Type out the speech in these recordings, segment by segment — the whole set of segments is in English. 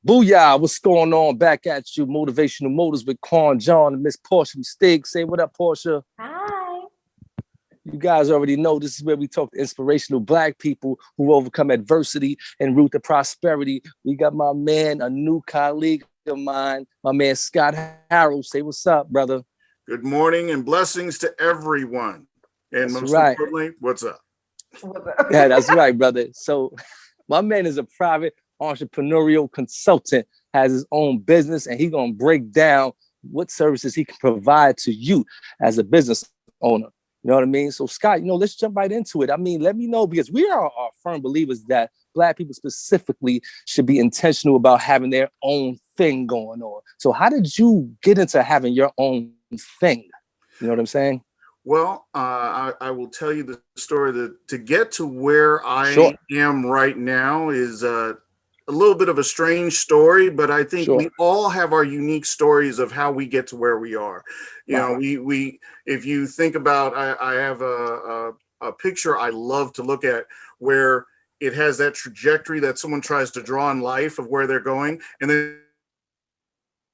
Booyah, what's going on? Back at you, Motivational Motors with Quan John and Miss Portia Mistake. Say what up, Portia. Hi. You guys already know this is where we talk to inspirational Black people who overcome adversity and root to prosperity. We got my man, a new colleague of mine, my man Scott Harrell. Say what's up, brother. Good morning and blessings to everyone. And That's most right. importantly, what's up? Yeah, that's right, brother. So my man is a private entrepreneurial consultant, has his own business, and he's going to break down what services he can provide to you as a business owner. You know what I mean? So Scott, let's jump right into it. I mean, let me know, because we are firm believers that Black people specifically should be intentional about having their own thing going on. So how did you get into having your own thing? You know what I'm saying? Well, I will tell you the story that to get to where I am right now is a little bit of a strange story, but I think we all have our unique stories of how we get to where we are. You know, we if you think about, I have a picture I love to look at where it has that trajectory that someone tries to draw in life of where they're going, and then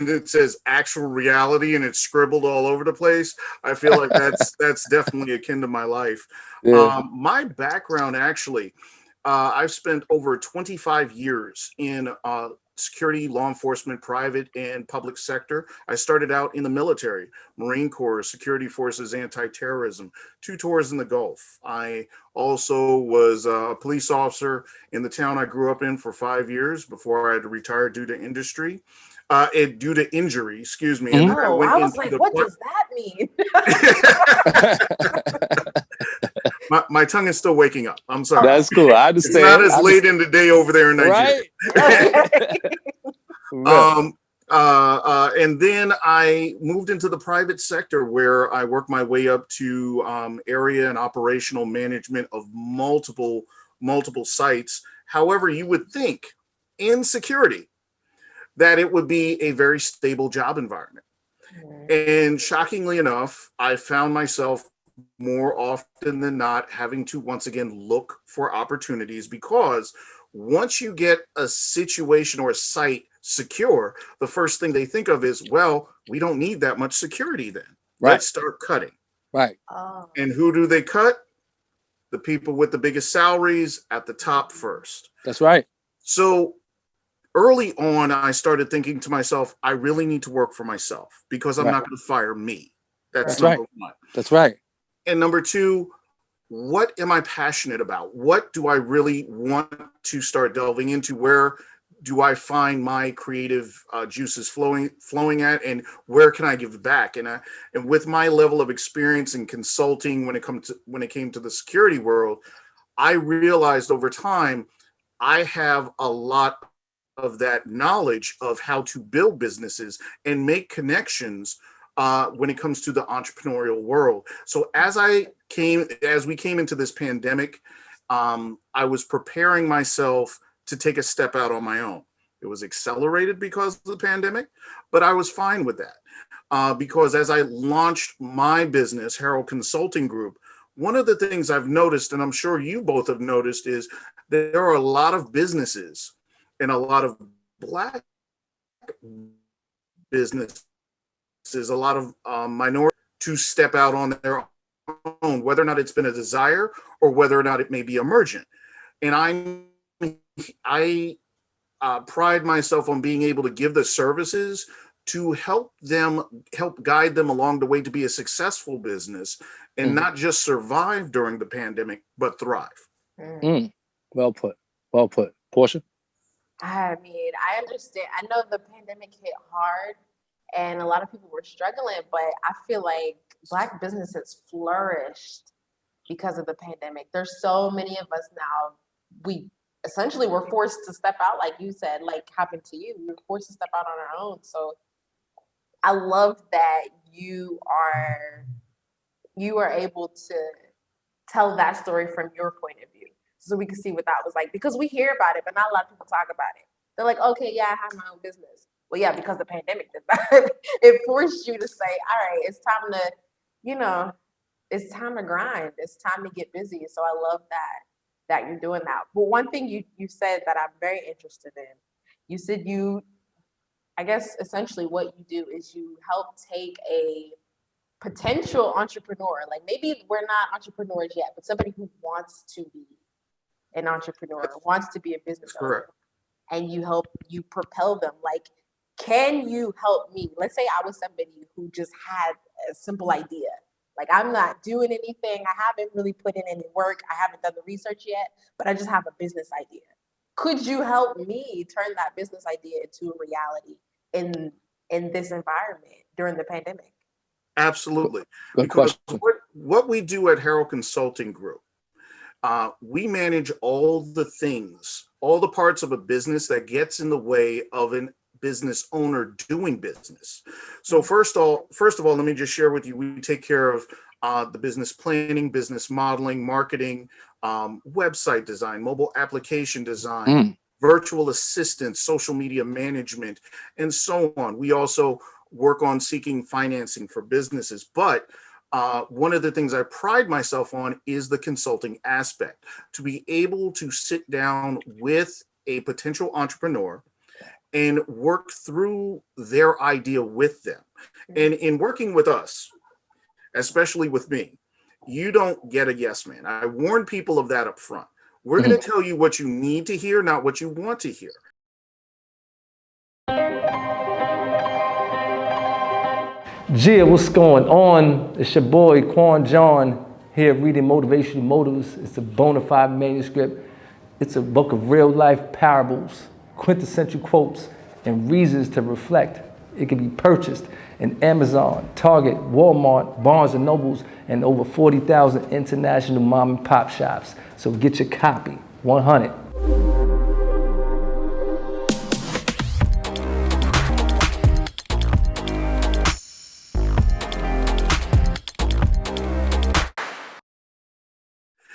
it says actual reality and it's scribbled all over the place. I feel like that's definitely akin to my life. Yeah. My background, actually, I've spent over 25 years in security, law enforcement, private and public sector. I started out in the military, Marine Corps, security forces, anti-terrorism, 2 tours in the Gulf. I also was a police officer in the town I grew up in for 5 years before I had to retire due to industry. Due to injury, excuse me. And then I was like, what does that mean? my tongue is still waking up. I'm sorry. That's cool. I understand. It's not as late in the day over there in Nigeria. Right? And then I moved into the private sector where I worked my way up to area and operational management of multiple sites. However, you would think in security that it would be a very stable job environment. And shockingly enough, I found myself more often than not having to once again look for opportunities, because once you get a situation or a site secure, the first thing they think of is, well, we don't need that much security then. Right. Let's start cutting. Right. And who do they cut? The people with the biggest salaries at the top first. That's right. So early on, I started thinking to myself, I really need to work for myself, because I'm not going to fire me. That's number one. That's right. And number two, what am I passionate about? What do I really want to start delving into? Where do I find my creative juices flowing at, and where can I give back? And with my level of experience in consulting, when it came to the security world, I realized over time I have a lot of that knowledge of how to build businesses and make connections when it comes to the entrepreneurial world. So as we came into this pandemic, I was preparing myself to take a step out on my own. It was accelerated because of the pandemic, but I was fine with that because as I launched my business, Harrell Consulting Group, one of the things I've noticed, and I'm sure you both have noticed, is that there are a lot of businesses and a lot of Black businesses, a lot of minority to step out on their own, whether or not it's been a desire or whether or not it may be emergent. And I pride myself on being able to give the services to help guide them along the way to be a successful business and not just survive during the pandemic, but thrive. Well put. Well put. Portia? I mean, I understand. I know the pandemic hit hard and a lot of people were struggling, but I feel like Black businesses flourished because of the pandemic. There's so many of us now, we essentially were forced to step out, like you said, like happened to you. We were forced to step out on our own. So I love that you are able to tell that story from your point of view, so we can see what that was like, because we hear about it, but not a lot of people talk about it. They're like, okay, yeah, I have my own business. Well, yeah, because the pandemic did that. It forced you to say, all right, it's time to, it's time to grind. It's time to get busy. So I love that you're doing that. But one thing you said that I'm very interested in You said I guess essentially what you do is you help take a potential entrepreneur, like maybe we're not entrepreneurs yet, but somebody who wants to be an entrepreneur, wants to be a business owner, and you propel them. Like, can you help me? Let's say I was somebody who just had a simple idea. Like, I'm not doing anything. I haven't really put in any work. I haven't done the research yet, but I just have a business idea. Could you help me turn that business idea into a reality in this environment during the pandemic? Absolutely. Good Because question. what we do at Harrell Consulting Group, we manage all the things, all the parts of a business that gets in the way of a business owner doing business. So first of all, let me just share with you, we take care of the business planning, business modeling, marketing, website design, mobile application design, virtual assistants, social media management, and so on. We also work on seeking financing for businesses. But one of the things I pride myself on is the consulting aspect, to be able to sit down with a potential entrepreneur and work through their idea with them. And in working with us, especially with me, you don't get a yes man. I warn people of that up front. We're going to tell you what you need to hear, not what you want to hear. Gia, what's going on? It's your boy Quan John here reading Motivational Motives. It's a Bonafide manuscript. It's a book of real life parables, quintessential quotes, and reasons to reflect. It can be purchased in Amazon, Target, Walmart, Barnes & Nobles, and over 40,000 international mom and pop shops. So get your copy, 100.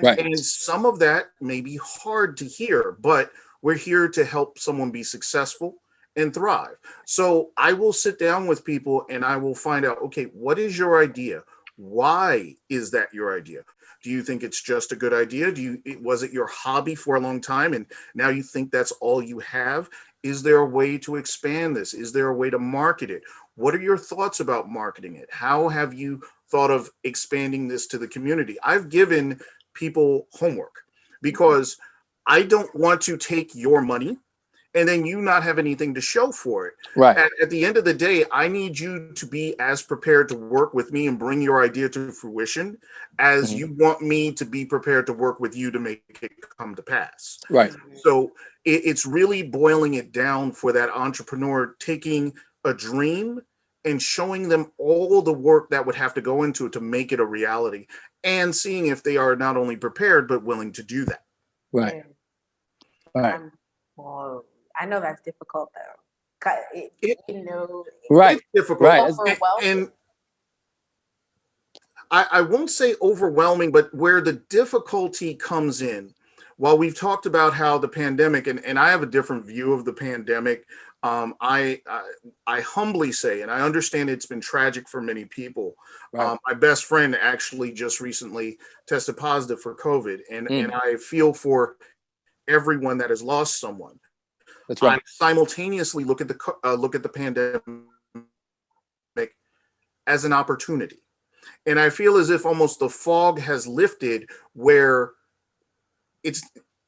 Right. And some of that may be hard to hear, but we're here to help someone be successful and thrive. So I will sit down with people and I will find out, okay, what is your idea? Why is that your idea? Do you think it's just a good idea? Was it your hobby for a long time and now you think that's all you have? Is there a way to expand this? Is there a way to market it? What are your thoughts about marketing it? How have you thought of expanding this to the community? I've given people homework because I don't want to take your money and then you not have anything to show for it. Right. At the end of the day, I need you to be as prepared to work with me and bring your idea to fruition as you want me to be prepared to work with you to make it come to pass. Right. So it's really boiling it down for that entrepreneur, taking a dream and showing them all the work that would have to go into it to make it a reality, and seeing if they are not only prepared, but willing to do that. Right. Right. Well, I know that's difficult though. Right. It's difficult. Right. And I won't say overwhelming, but where the difficulty comes in, while we've talked about how the pandemic, and I have a different view of the pandemic, I humbly say, and I understand it's been tragic for many people. Right. My best friend actually just recently tested positive for COVID, and I feel for everyone that has lost someone. That's right. I simultaneously look at the pandemic as an opportunity, and I feel as if almost the fog has lifted, where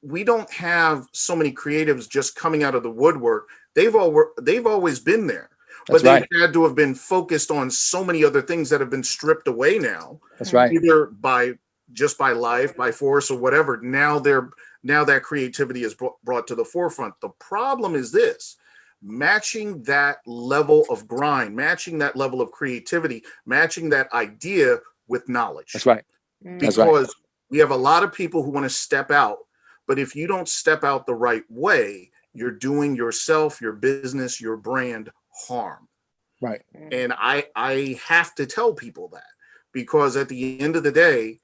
we don't have so many creatives just coming out of the woodwork. They've always been there, but they've had to have been focused on so many other things that have been stripped away now. That's right. Either by life, by force, or whatever. Now that creativity is brought to the forefront. The problem is this: matching that level of grind, matching that level of creativity, matching that idea with knowledge. That's right. Because we have a lot of people who want to step out, but if you don't step out the right way, you're doing yourself, your business, your brand harm. Right. And I have to tell people that, because at the end of the day,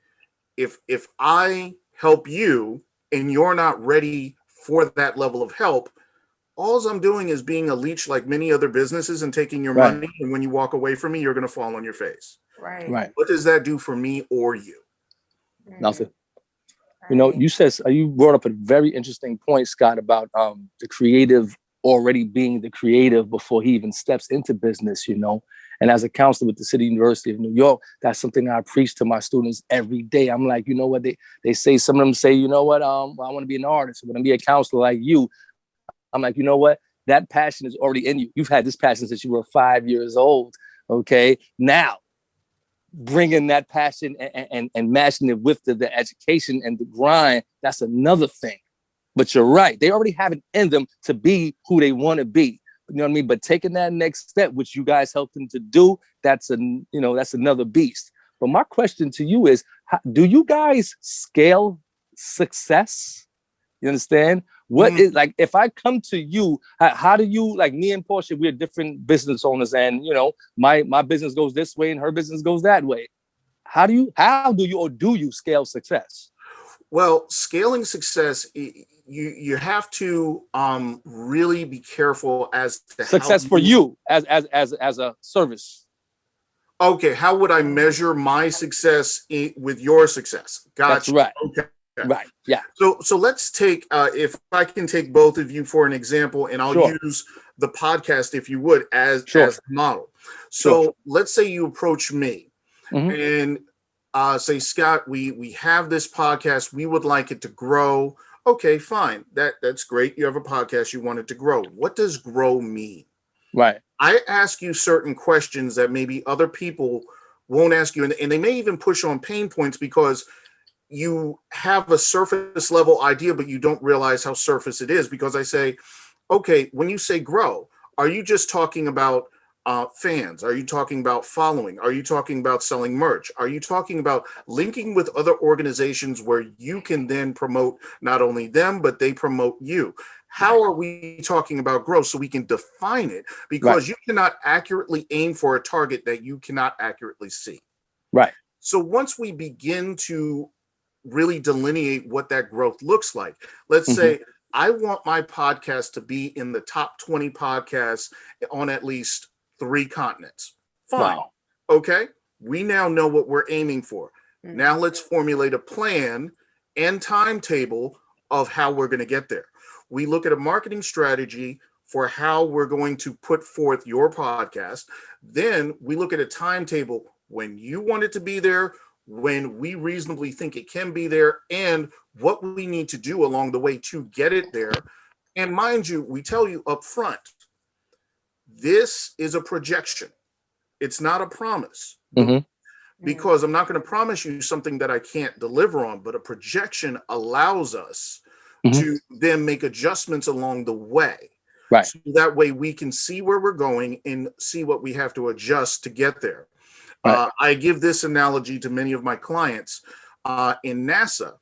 if I help you and you're not ready for that level of help, all I'm doing is being a leech like many other businesses and taking your money. And when you walk away from me, you're going to fall on your face. Right. What does that do for me or you? Nothing. You know, you brought up a very interesting point, Scott, about the creative already being the creative before he even steps into business, you know. And as a counselor with the City University of New York, that's something I preach to my students every day. I'm like, you know what, they say, some of them say, you know what, well, I want to be an artist, I want to be a counselor like you. I'm like, you know what, that passion is already in you. You've had this passion since you were 5 years old. Okay, now bringing that passion and matching it with the education and the grind, that's another thing. But you're right, they already have it in them to be who they want to be. You know what I mean? But taking that next step, which you guys helped them to do, that's that's another beast. But my question to you is, do you guys scale success? You understand? What is, like, if I come to you, how do you, like me and Portia, we're different business owners, and my business goes this way and her business goes that way. How do you scale success? Well, scaling success, you have to really be careful as to success for you as a service. Okay, how would I measure my success with your success? Gotcha. That's right. Okay. Right. Yeah. So let's take if I can take both of you for an example, and I'll use the podcast, if you would, as a model. So let's say you approach me and say, Scott, we have this podcast. We would like it to grow. Okay, fine. That's great. You have a podcast. You want it to grow. What does grow mean? Right. I ask you certain questions that maybe other people won't ask you. And they may even push on pain points because you have a surface level idea, but you don't realize how surface it is. Because I say, okay, when you say grow, are you just talking about fans? Are you talking about following? Are you talking about selling merch? Are you talking about linking with other organizations where you can then promote not only them, but they promote you? How are we talking about growth so we can define it? Because you cannot accurately aim for a target that you cannot accurately see. Right. So once we begin to really delineate what that growth looks like, let's say I want my podcast to be in the top 20 podcasts on at least 3 continents. Fine. Wow. Okay. We now know what we're aiming for. Now let's formulate a plan and timetable of how we're going to get there. We look at a marketing strategy for how we're going to put forth your podcast. Then we look at a timetable when you want it to be there, when we reasonably think it can be there, and what we need to do along the way to get it there. And mind you, we tell you up front, this is a projection. It's not a promise. Because I'm not going to promise you something that I can't deliver on, but a projection allows us to then make adjustments along the way. Right. So that way we can see where we're going and see what we have to adjust to get there. Right. I give this analogy to many of my clients in NASA.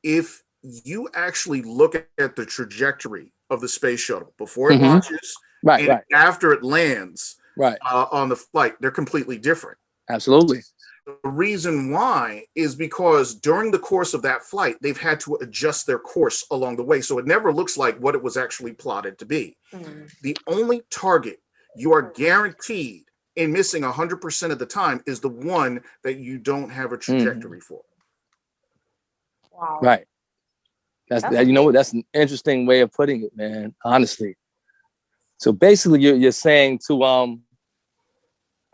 If you actually look at the trajectory of the space shuttle before it launches and after it lands on the flight, they're completely different. Absolutely. The reason why is because during the course of that flight, they've had to adjust their course along the way. So it never looks like what it was actually plotted to be. The only target you are guaranteed in missing 100% of the time is the one that you don't have a trajectory for. Wow. Right. That's that's an interesting way of putting it, man. Honestly. So basically, you're saying to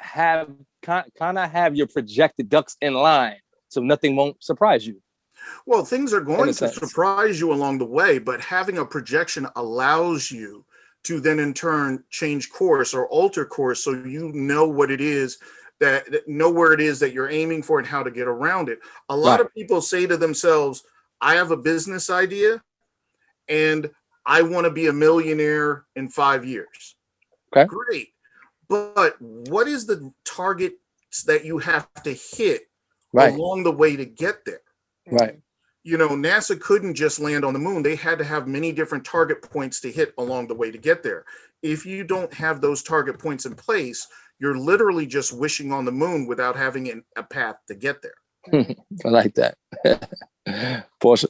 have kind of have your projected ducks in line, so nothing won't surprise you. Well, things are going to surprise you along the way, but having a projection allows you to then in turn change course or alter course, so you know what it is that where it is that you're aiming for and how to get around it. A lot of people say to themselves, I have a business idea and I want to be a millionaire in 5 years. Okay. Great. But what is the target that you have to hit along the way to get there? Right. You know, NASA couldn't just land on the moon. They had to have many different target points to hit along the way to get there. If you don't have those target points in place, you're literally just wishing on the moon without having a path to get there. I like that. Portia.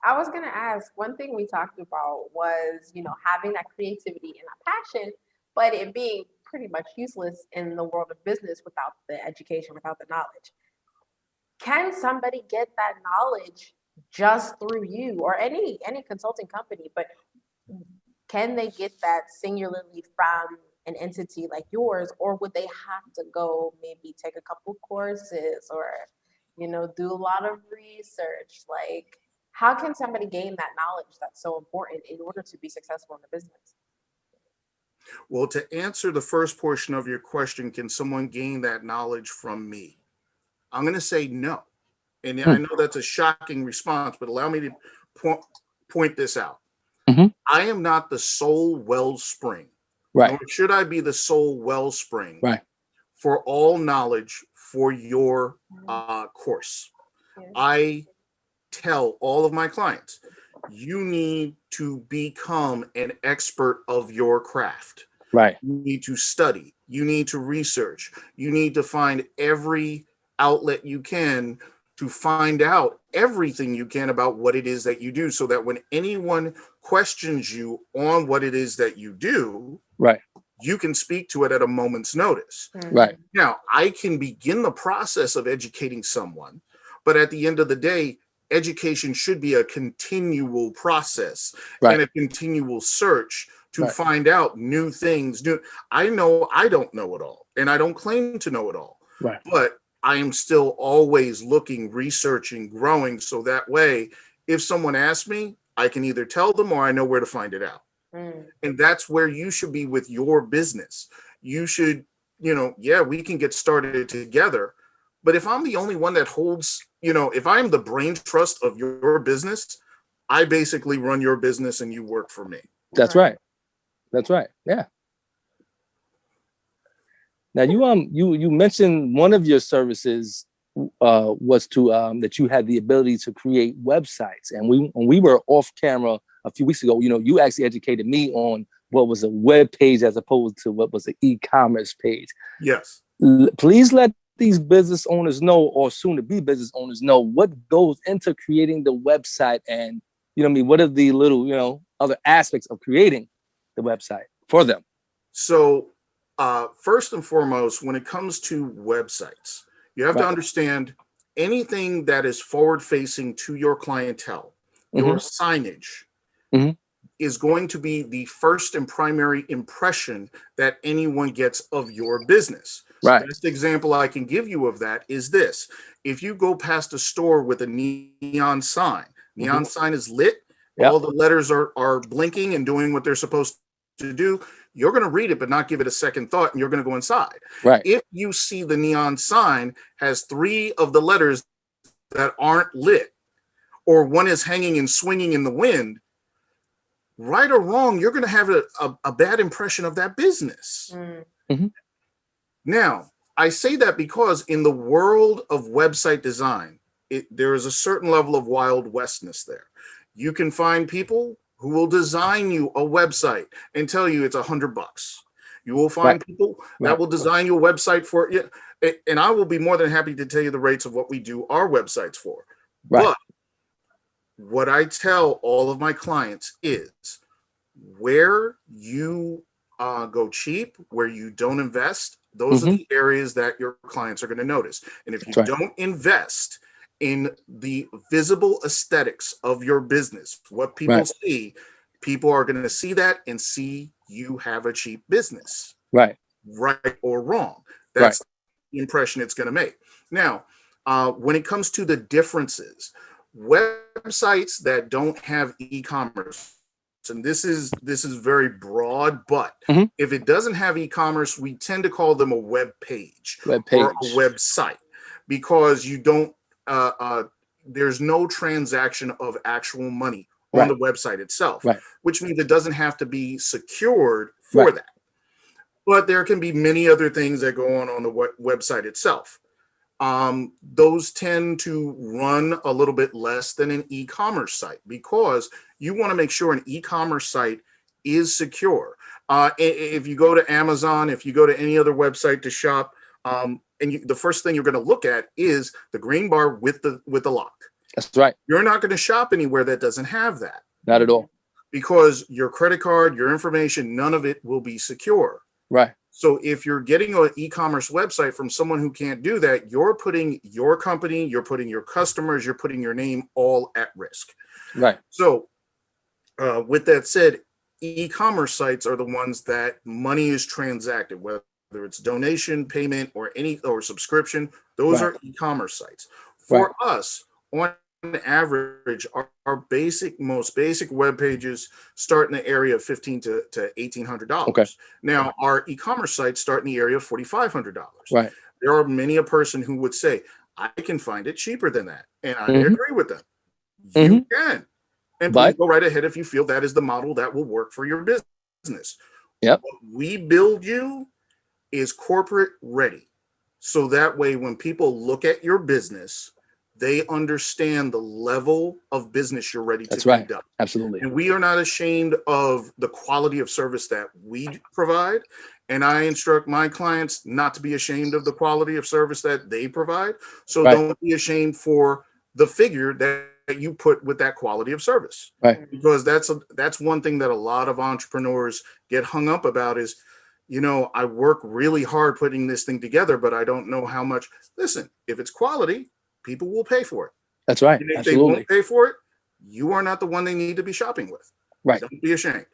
I was going to ask, one thing we talked about was, having that creativity and that passion, but it being pretty much useless in the world of business without the education, without the knowledge. Can somebody get that knowledge just through you or any consulting company? But can they get that singularly from an entity like yours, or would they have to go maybe take a couple courses or, you know, do a lot of research? Like, how can somebody gain that knowledge that's so important in order to be successful in the business? Well, to answer the first portion of your question, can someone gain that knowledge from me? I'm going to say no. And I know that's a shocking response, but allow me to point this out. I am not the sole wellspring, nor should I be the sole wellspring for all knowledge for your course. I tell all of my clients, you need to become an expert of your craft. Right. You need to study. You need to research. You need to find every outlet you can to find out everything you can about what it is that you do, so that when anyone questions you on what it is that you do, you can speak to it at a moment's notice. Right. Now, I can begin the process of educating someone, but at the end of the day, education should be a continual process and a continual search to find out new things. I know I don't know it all, and I don't claim to know it all, but I am still always looking, researching, growing, so that way, if someone asks me, I can either tell them or I know where to find it out. And that's where you should be with your business. You should, you know, yeah, we can get started together, but if I'm the only one that holds, you know, if I'm the brain trust of your business, I basically run your business and you work for me. That's right. That's right. Yeah. Now you mentioned one of your services was to that you had the ability to create websites, and when we were off camera a few weeks ago, you know, you actually educated me on what was a web page as opposed to what was an e-commerce page. Yes. Please let these business owners know, or soon to be business owners know, what goes into creating the website, and you know what I mean, what are the little, you know, other aspects of creating the website for them. So first and foremost, when it comes to websites, you have to understand anything that is forward facing to your clientele, your signage is going to be the first and primary impression that anyone gets of your business. The best example I can give you of that is this. If you go past a store with a neon sign is lit, all the letters are blinking and doing what they're supposed to do, you're going to read it but not give it a second thought, and you're going to go inside. If you see the neon sign has 3 of the letters that aren't lit, or one is hanging and swinging in the wind, right or wrong, you're going to have a bad impression of that business. Now, I say that because in the world of website design, there is a certain level of Wild Westness there. You can find people who will design you a website and tell you it's $100. You will find people that will design you a website for you. And I will be more than happy to tell you the rates of what we do our websites for. But what I tell all of my clients is where you go cheap, where you don't invest, those are the areas that your clients are going to notice. And if you don't invest in the visible aesthetics of your business, what people see, people are going to see that and see you have a cheap business. Right or wrong. That's the impression it's going to make. Now, when it comes to the differences, websites that don't have e-commerce, and this is very broad, but if it doesn't have e-commerce, we tend to call them a web page or a website, because you don't there's no transaction of actual money on the website itself, which means it doesn't have to be secured for that. But there can be many other things that go on the website itself. Those tend to run a little bit less than an e-commerce site, because you want to make sure an e-commerce site is secure. If you go to Amazon, if you go to any other website to shop, the first thing you're going to look at is the green bar with the lock. That's right. You're not going to shop anywhere that doesn't have that. Not at all. Because your credit card, your information, none of it will be secure. Right. So if you're getting an e-commerce website from someone who can't do that, you're putting your company, you're putting your customers, you're putting your name all at risk. Right. So with that said, e-commerce sites are the ones that money is transacted, whether it's donation, payment, or subscription. Those Right. are e-commerce sites. Right. For us, on average, our most basic web pages start in the area of $1,500 to $1,800. Okay. Now, our e-commerce sites start in the area of $4,500. Right. There are many a person who would say, I can find it cheaper than that. And I Mhm. agree with them. Mhm. You can. And please But go right ahead if you feel that is the model that will work for your business. yep. What we build you is corporate ready. So that way, when people look at your business, they understand the level of business you're ready to That's right. conduct. Absolutely. And we are not ashamed of the quality of service that we provide. And I instruct my clients not to be ashamed of the quality of service that they provide. So Right. don't be ashamed for the figure that you put with that quality of service. Right. Because that's one thing that a lot of entrepreneurs get hung up about is, I work really hard putting this thing together, but I don't know how much. Listen, if it's quality, people will pay for it. That's right. And if they Absolutely. won't pay for it, you are not the one they need to be shopping with. Right. Don't be ashamed.